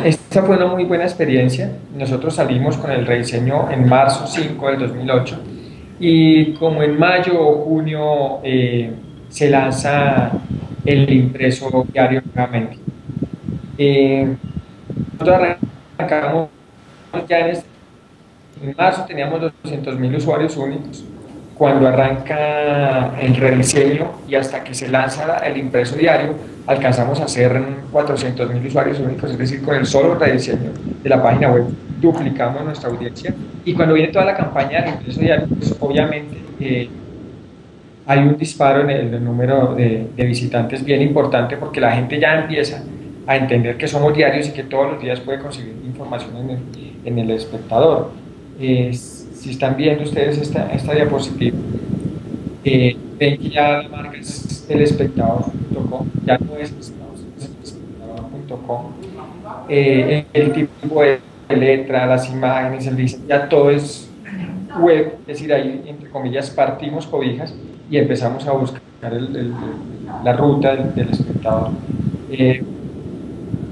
Esta fue una muy buena experiencia. Nosotros salimos con el rediseño en marzo 5 del 2008 y como en mayo o junio se lanza el impreso diario nuevamente. Nosotros arrancamos ya en marzo teníamos 200.000 usuarios únicos. Cuando arranca el rediseño y hasta que se lanza el impreso diario, alcanzamos a hacer 400.000 usuarios únicos, es decir, con el solo rediseño de la página web duplicamos nuestra audiencia. Y cuando viene toda la campaña del impreso diario, pues obviamente hay un disparo en el número de visitantes bien importante porque la gente ya empieza a entender que somos diarios y que todos los días puede conseguir información en el espectador. Si están viendo ustedes esta diapositiva, ven que ya la marca es elespectador.com, ya no es elespectador.com. El tipo de letra, las imágenes, el diseño, ya todo es web, es decir, ahí entre comillas partimos cobijas y empezamos a buscar la ruta del espectador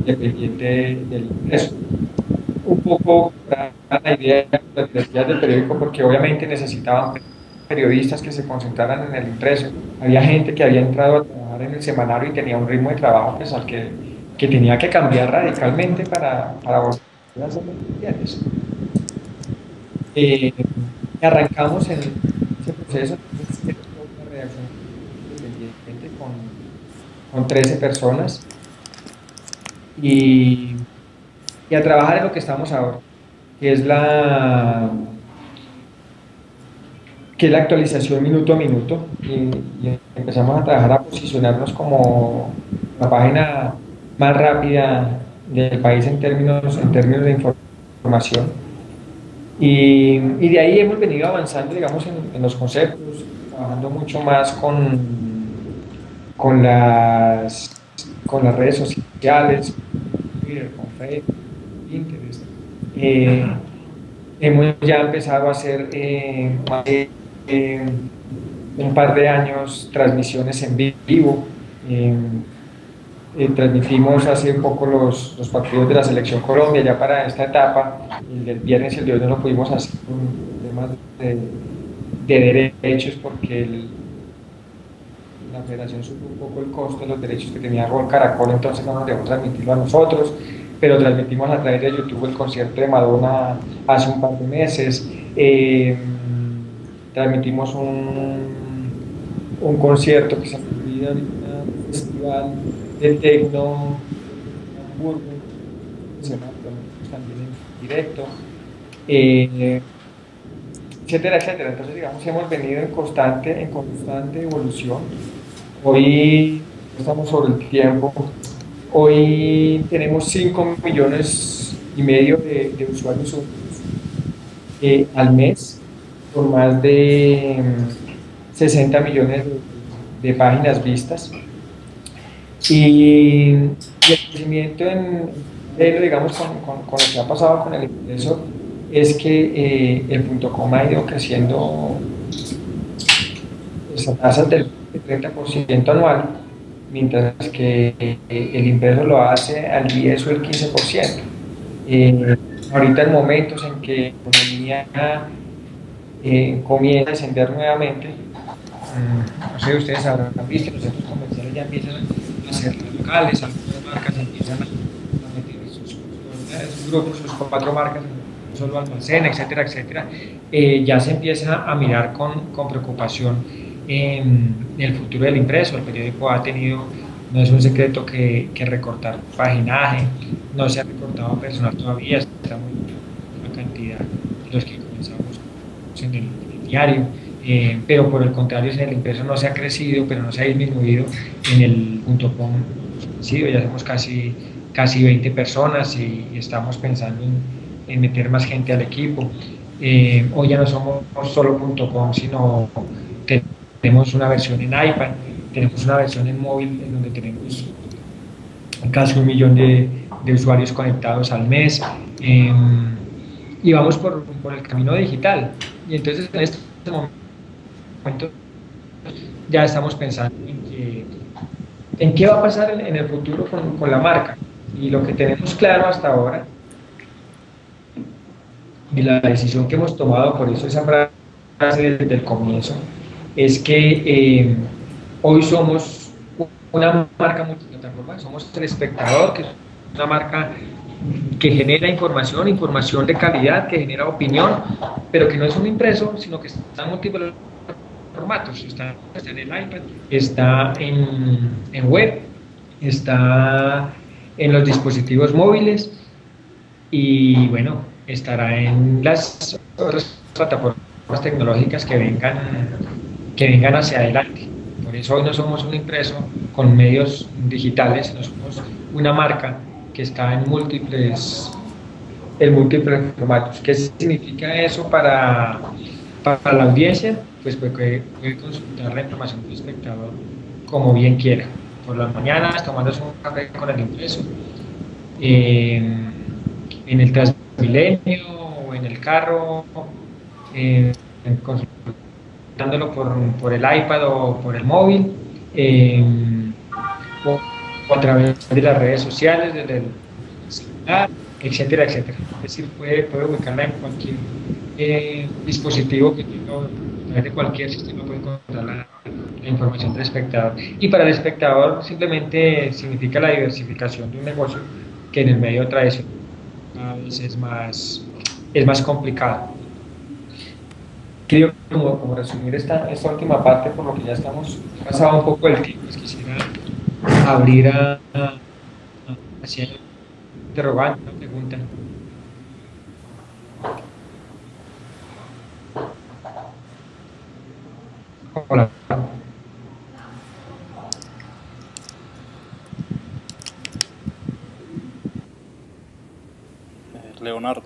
dependiente del ingreso. Un poco para la idea de las necesidades del periódico, porque obviamente necesitaban periodistas que se concentraran en el impreso. Había gente que había entrado a trabajar en el semanario y tenía un ritmo de trabajo pues, que tenía que cambiar radicalmente para volver a hacer los diarios. Eh, Arrancamos en ese proceso, una redacción independiente con 13 personas y, y a trabajar en lo que estamos ahora, que es la actualización minuto a minuto y empezamos a trabajar a posicionarnos como la página más rápida del país en términos de información. Y de ahí hemos venido avanzando, digamos, en los conceptos, trabajando mucho más con con las redes sociales, Twitter, con Facebook, Pinterest. Eh, Hemos ya empezado a hacer más de eh, un par de años transmisiones en vivo. Eh, Transmitimos hace un poco los partidos de la Selección Colombia, ya para esta etapa, el del viernes y el de hoy no lo pudimos hacer por temas de derechos, porque la federación subió un poco el costo de los derechos que tenía Gol Caracol, entonces no nos dejó transmitirlo a nosotros, pero transmitimos a través de YouTube el concierto de Madonna hace un par de meses. Transmitimos un concierto que se me olvida ahorita, un festival de tecno en Hamburgo, que se llama también en directo, eh, etcétera, etcétera. Entonces, digamos, hemos venido en constante evolución. Hoy estamos sobre el tiempo. Hoy tenemos 5,5 millones de usuarios al mes, con más de 60 millones de páginas vistas. Y el crecimiento digamos, con lo que ha pasado con el ingreso, es que el punto .com ha ido creciendo a tasas del 30% anual, mientras que el impreso lo hace al 10 o el 15%. Ahorita en momentos en que la economía comienza a descender nuevamente, no sé, ustedes habrán visto, los centros comerciales ya empiezan a ser locales, algunas marcas empiezan a meter sus grupos, sus 4 marcas, solo almacén, etcétera, etcétera. Ya se empieza a mirar con preocupación el futuro del impreso. El periódico ha tenido, no es un secreto que recortar paginaje, no se ha recortado personal todavía, está muy la cantidad de los que comenzamos en el diario. Pero por el contrario, en el impreso no se ha crecido, pero no se ha disminuido. En el .com sí, ya somos casi 20 personas y estamos pensando en meter más gente al equipo. Hoy ya no somos solo .com, sino tenemos una versión en iPad, tenemos una versión en móvil en donde tenemos casi 1 millón de usuarios conectados al mes. Y vamos por el camino digital. Y entonces en este momento ya estamos pensando en qué va a pasar en el futuro con la marca. Y lo que tenemos claro hasta ahora, y la decisión que hemos tomado, por eso esa frase desde el comienzo, es que hoy somos una marca multiplataforma, somos el espectador, que es una marca que genera información, información de calidad, que genera opinión, pero que no es un impreso, sino que está en múltiples formatos. Está en el iPad, está en web, está en los dispositivos móviles y bueno, estará en las otras plataformas tecnológicas que vengan hacia adelante. Por eso hoy no somos un impreso con medios digitales, sino somos una marca que está en múltiples formatos. ¿Qué significa eso para la audiencia? Pues puede consultar la información del espectador como bien quiera. Por las mañanas, tomándose un café con el impreso, en el Transmilenio o en el carro, consultándolo por el iPad o por el móvil, o a través de las redes sociales, desde el celular, etcétera, etcétera. Es decir, puede ubicarla en cualquier dispositivo que tenga, a través de cualquier sistema puede encontrar la información del espectador. Y para el espectador simplemente significa la diversificación de un negocio que en el medio tradicional a veces es más complicado. Quiero como resumir esta última parte, por lo que ya estamos pasado un poco el tiempo, pues quisiera abrir hacia el interrogante, una pregunta. Hola. Leonardo.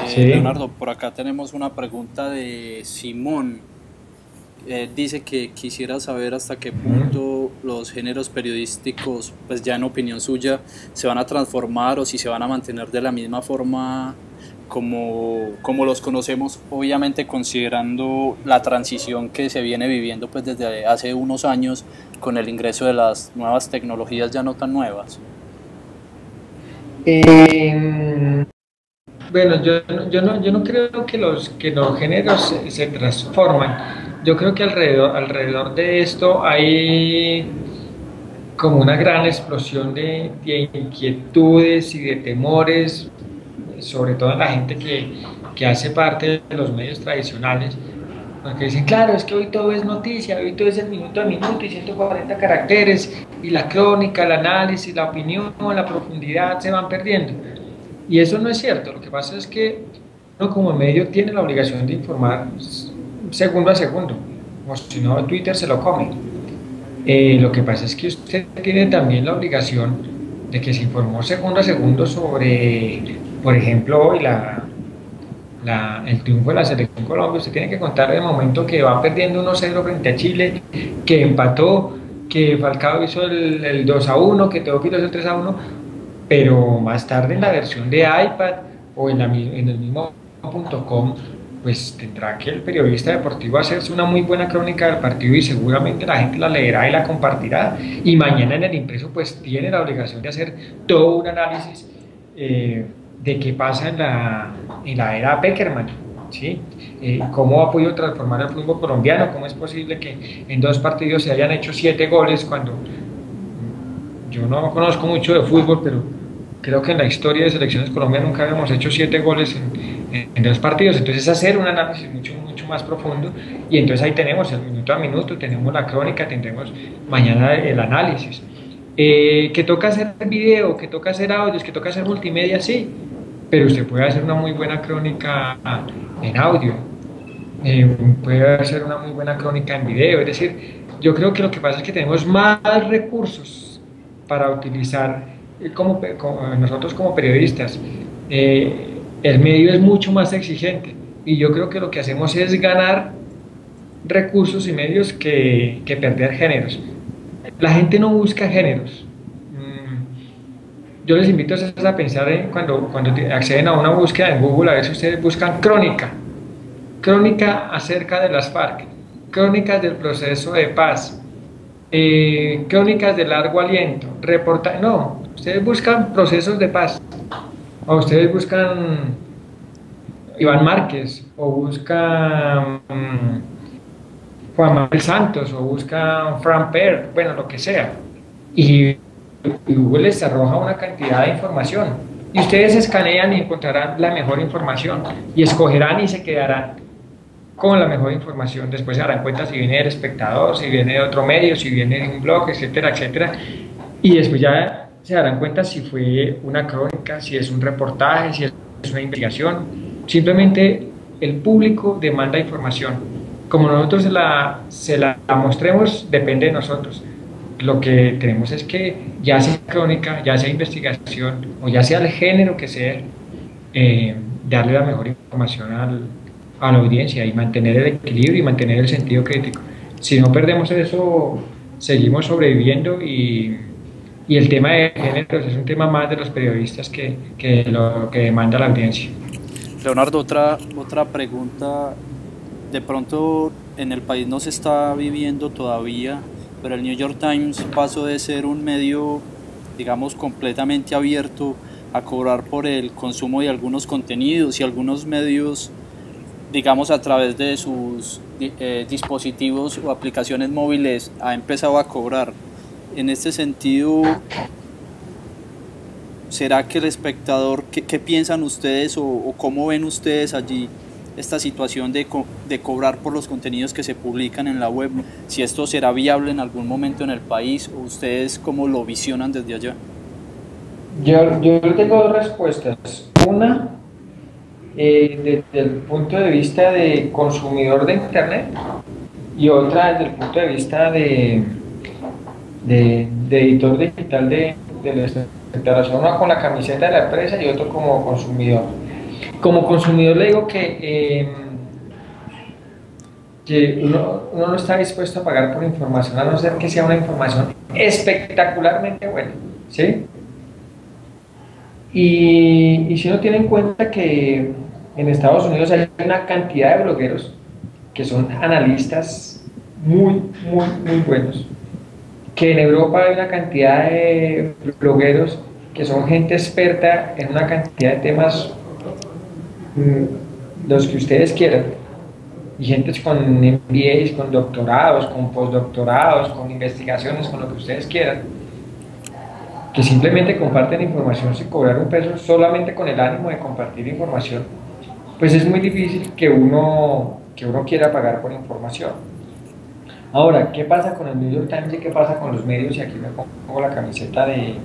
Sí. Leonardo, por acá tenemos una pregunta de Simón. Dice que quisiera saber hasta qué punto los géneros periodísticos, pues ya en opinión suya, se van a transformar o si se van a mantener de la misma forma como los conocemos, obviamente considerando la transición que se viene viviendo pues desde hace unos años con el ingreso de las nuevas tecnologías ya no tan nuevas. Bueno, yo no creo que los géneros se transforman. Yo creo que alrededor de esto hay como una gran explosión de inquietudes y de temores, sobre todo en la gente que hace parte de los medios tradicionales, porque dicen, claro, es que hoy todo es noticia, hoy todo es el minuto a minuto y 140 caracteres, y la crónica, el análisis, la opinión, la profundidad se van perdiendo. Y eso no es cierto. Lo que pasa es que uno como medio tiene la obligación de informar segundo a segundo, o si no, Twitter se lo come. Lo que pasa es que usted tiene también la obligación de que se informó segundo a segundo sobre, por ejemplo, hoy el triunfo de la selección Colombia. Usted tiene que contar de momento que va perdiendo 1-0 frente a Chile, que empató, que Falcao hizo el 2-1, que Teófilo hizo el 3-1, pero más tarde en la versión de iPad o en el mismo .com, pues tendrá que el periodista deportivo hacerse una muy buena crónica del partido y seguramente la gente la leerá y la compartirá. Y mañana en el impreso pues tiene la obligación de hacer todo un análisis de qué pasa en la era Peckerman. ¿Sí? Cómo ha podido transformar el fútbol colombiano, cómo es posible que en 2 partidos se hayan hecho 7 goles cuando yo no conozco mucho de fútbol, pero creo que en la historia de selecciones colombianas nunca habíamos hecho 7 goles en 2 partidos. Entonces hacer un análisis mucho más profundo, y entonces ahí tenemos el minuto a minuto, tenemos la crónica, tendremos mañana el análisis. Que toca hacer video, que toca hacer audios, que toca hacer multimedia, sí, pero usted puede hacer una muy buena crónica en audio, puede hacer una muy buena crónica en video. Es decir, yo creo que lo que pasa es que tenemos más recursos para utilizar nosotros como periodistas. El medio es mucho más exigente y yo creo que lo que hacemos es ganar recursos y medios que perder géneros. La gente no busca géneros. Yo les invito a pensar cuando acceden a una búsqueda en Google, a ver si ustedes buscan crónica acerca de las FARC, crónicas del proceso de paz, crónicas de largo aliento, no, ustedes buscan procesos de paz, o ustedes buscan Iván Márquez, o buscan Juan Manuel Santos, o buscan Fran Per, bueno, lo que sea, y Google les arroja una cantidad de información, y ustedes escanean y encontrarán la mejor información, y escogerán y se quedarán con la mejor información. Después se darán cuenta si viene del espectador, si viene de otro medio, si viene de un blog, etcétera, etcétera. Y después ya se darán cuenta si fue una crónica, si es un reportaje, si es una investigación. Simplemente el público demanda información. Como nosotros se la mostremos, depende de nosotros. Lo que tenemos es que ya sea crónica, ya sea investigación, o ya sea el género que sea, darle la mejor información a la audiencia y mantener el equilibrio y mantener el sentido crítico. Si no perdemos eso, seguimos sobreviviendo y el tema de géneros es un tema más de los periodistas que lo que demanda la audiencia. Leonardo, otra pregunta. De pronto en el país no se está viviendo todavía, pero el New York Times pasó de ser un medio, digamos, completamente abierto a cobrar por el consumo de algunos contenidos, y algunos medios, digamos, a través de sus dispositivos o aplicaciones móviles ha empezado a cobrar. En este sentido, ¿será que el espectador, qué piensan ustedes o cómo ven ustedes allí esta situación de cobrar por los contenidos que se publican en la web? Si esto será viable en algún momento en el país, o ustedes cómo lo visionan desde allá. Yo tengo dos respuestas. Una, desde el punto de vista de consumidor de Internet, y otra desde el punto de vista de editor digital de la espectador. Uno con la camiseta de la empresa y otro como consumidor. Como consumidor le digo que uno no está dispuesto a pagar por información, a no ser que sea una información espectacularmente buena, ¿sí? Y si uno tiene en cuenta que en Estados Unidos hay una cantidad de blogueros que son analistas muy buenos, que en Europa hay una cantidad de blogueros que son gente experta en una cantidad de temas, los que ustedes quieran, y gente con MBAs, con doctorados, con postdoctorados, con investigaciones, con lo que ustedes quieran, que simplemente comparten información sin cobrar un peso, solamente con el ánimo de compartir información. Pues es muy difícil que uno quiera pagar por información. Ahora, ¿qué pasa con el New York Times y qué pasa con los medios? Y aquí me pongo la camiseta de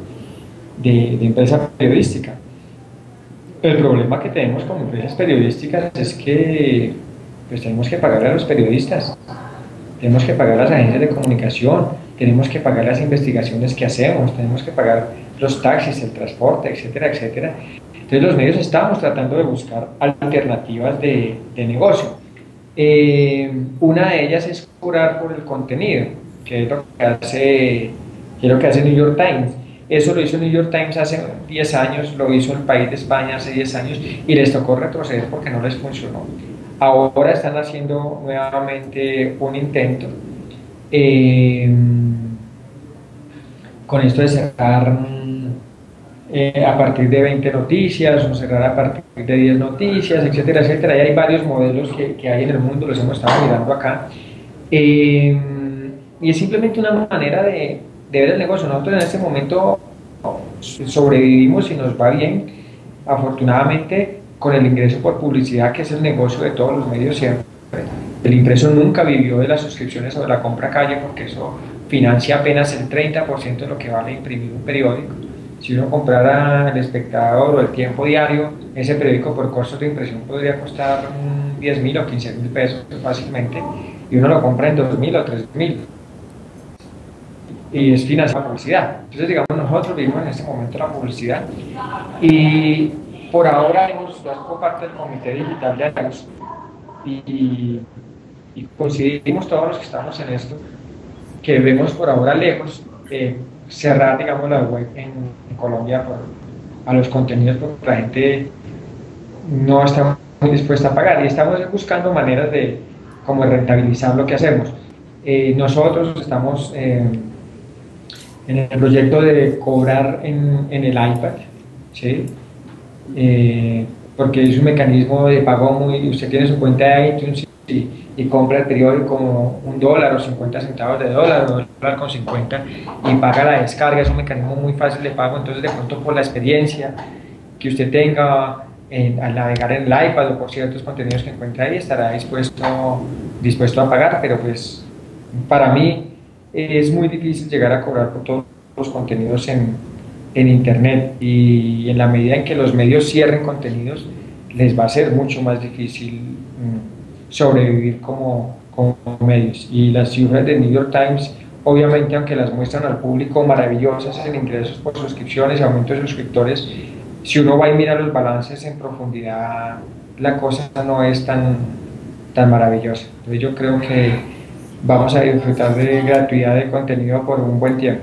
empresa periodística. El problema que tenemos como empresas periodísticas es que pues tenemos que pagarle a los periodistas, tenemos que pagar a las agencias de comunicación, tenemos que pagar las investigaciones que hacemos, tenemos que pagar los taxis, el transporte, etcétera, etcétera. Entonces los medios estamos tratando de buscar alternativas de negocio. Una de ellas es cobrar por el contenido, que es lo que hace New York Times. Eso lo hizo New York Times hace 10 años, lo hizo el País de España hace 10 años y les tocó retroceder porque no les funcionó. Ahora están haciendo nuevamente un intento con esto de cerrar a partir de 20 noticias o cerrar a partir de 10 noticias, etcétera, etcétera. Y hay varios modelos que hay en el mundo, los hemos estado mirando acá. Y es simplemente una manera de ver el negocio. Nosotros en este momento sobrevivimos y nos va bien, afortunadamente, con el ingreso por publicidad, que es el negocio de todos los medios siempre. El impreso nunca vivió de las suscripciones o de la compra calle, porque eso financia apenas el 30% de lo que vale imprimir un periódico. Si uno comprara El Espectador o El Tiempo Diario, ese periódico por costos de impresión podría costar 10.000 o 15.000 pesos fácilmente, y uno lo compra en 2.000 o 3.000. Y es financiado por publicidad. Entonces, digamos, nosotros vivimos en este momento la publicidad, y por ahora hemos dado parte del Comité Digital de Años y coincidimos todos los que estamos en esto, que vemos por ahora lejos cerrar, digamos, la web en Colombia a los contenidos, porque la gente no está muy dispuesta a pagar, y estamos buscando maneras de como rentabilizar lo que hacemos. Nosotros estamos en el proyecto de cobrar en el iPad, ¿sí? Porque es un mecanismo de pago muy... Usted tiene su cuenta de iTunes y compra el periódico como $1 o 50 centavos de dólar o dólar con 50 y paga la descarga. Es un mecanismo muy fácil de pago. Entonces, de pronto, por la experiencia que usted tenga al navegar en el iPad o por ciertos contenidos que encuentra ahí, estará dispuesto a pagar. Pero pues para mí es muy difícil llegar a cobrar por todos los contenidos en Internet, y en la medida en que los medios cierren contenidos, les va a ser mucho más difícil sobrevivir como medios. Y las cifras de New York Times, obviamente, aunque las muestran al público maravillosas en ingresos por suscripciones, aumento de suscriptores, si uno va y mira los balances en profundidad, la cosa no es tan maravillosa. Entonces yo creo que vamos a disfrutar de gratuidad de contenido por un buen tiempo.